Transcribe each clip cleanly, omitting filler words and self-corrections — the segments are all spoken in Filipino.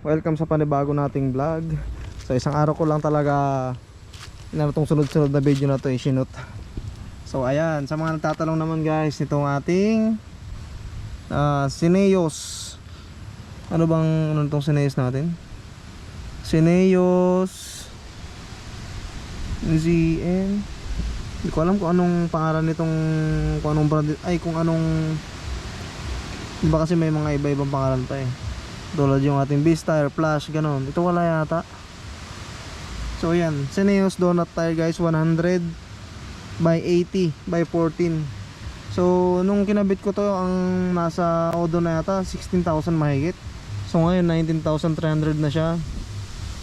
Welcome sa panibago nating vlog. So isang araw ko lang talaga itong sunod-sunod na video na to isinut. So ayan, sa mga nagtatanong naman guys, itong ating Cineos. Ano bang ano itong Cineos natin? Cineos ZN. Hindi ko alam kung anong pangalan nitong, kung anong brand, ay kung anong, diba kasi may mga iba-ibang pangalan pa eh. Tulad yung ating Beastar, Flash, ganon. Ito wala yata. So yan, Cineos donut tire guys, 100 by 80 by 14. So nung kinabit ko to, ang nasa odo na yata 16,000 mahigit. So ngayon 19,300 na siya.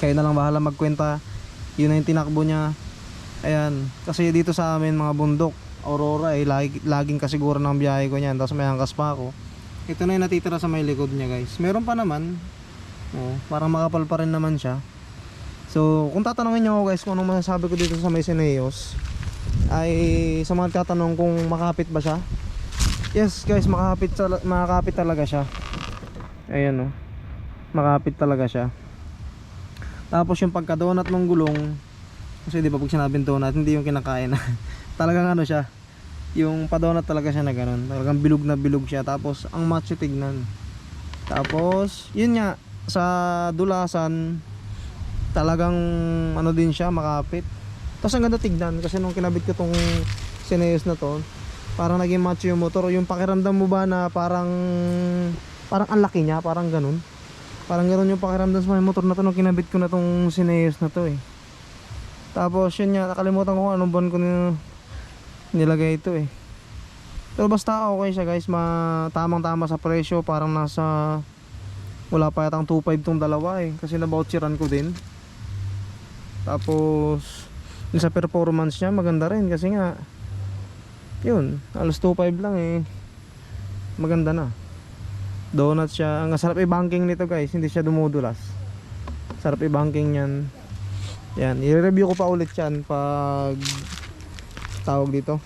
Kaya na lang bahala magkwenta. Yun na yung tinakbo niya. Ayan, kasi dito sa amin mga bundok, Aurora eh, laging kasiguran ng biyahe ko niyan. Tapos may angkas pa ako. Ito na yung natitira sa may likod niya guys. Meron pa naman, parang makapal pa rin naman siya. So kung tatanungin niyo ako guys kung anong masasabi ko dito sa may Cineos, ay sa mga tatanong kung makapit ba siya, yes guys, makakapit talaga siya. Ayan makapit talaga siya. Tapos yung pagka-donut ng gulong, kasi di ba pag sinabing donut, hindi yung kinakain na talagang ano siya, yung pa-donut talaga siya na ganun, talagang bilog na bilog siya. Tapos ang macho tignan. Tapos yun nga, sa dulasan talagang ano din siya, makapit. Tapos ang ganda tignan, kasi nung kinabit ko tong Cineos na to, parang naging macho yung motor. Yung pakiramdam mo ba na parang ang laki niya, parang ganun yung pakiramdam sa motor na to nung kinabit ko na tong Cineos na to eh. Tapos yun nga, nakalimutan ko anong buwan ko nilagay ito eh. Pero basta okay siya guys, tamang tama sa presyo. Parang nasa, wala pa yatang 2.5 tong dalawa eh, kasi naboucheran ko din. Tapos yung sa performance niya maganda rin, kasi nga yun, alas 2.5 lang eh, maganda na. Donut siya, ang sarap i-banking nito guys, hindi siya dumudulas. Sarap i-banking niyan. Yan, i-review ko pa ulit yan pag tawag dito,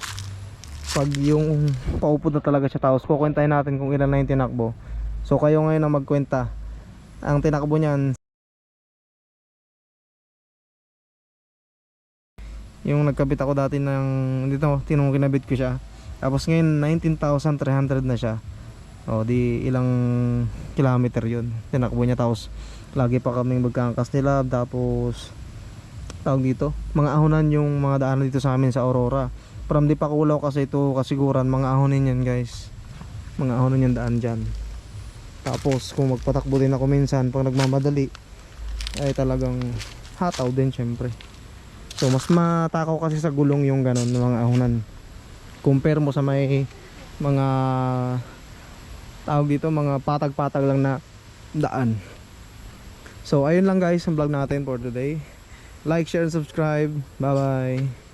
pag yung paupod na talaga siya. Tapos kukwentahin natin kung ilan na yung tinakbo. So kayo ngayon ang magkwenta. Ang tinakbo niyan, yung nagkabit ako dati ng dito, tinong kinabit ko siya. Tapos ngayon 19,300 na siya. O di ilang kilometer yun tinakbo niya. Tapos lagi pa kaming magkangkas nila. Tapos tawag dito, mga ahonan yung mga daanan dito sa amin sa Aurora. From di pa kulaw kasi ito kasiguran, mga ahonin yan guys, mga ahonan yung daan dyan. Tapos kung magpatakbo din ako minsan pag nagmamadali, ay talagang hataw din syempre. So mas matakaw kasi sa gulong yung ganon ng mga ahonan, compare mo sa may mga tawag dito, mga patag-patag lang na daan. So ayun lang guys ang vlog natin for today. Like, share, and subscribe. Bye bye.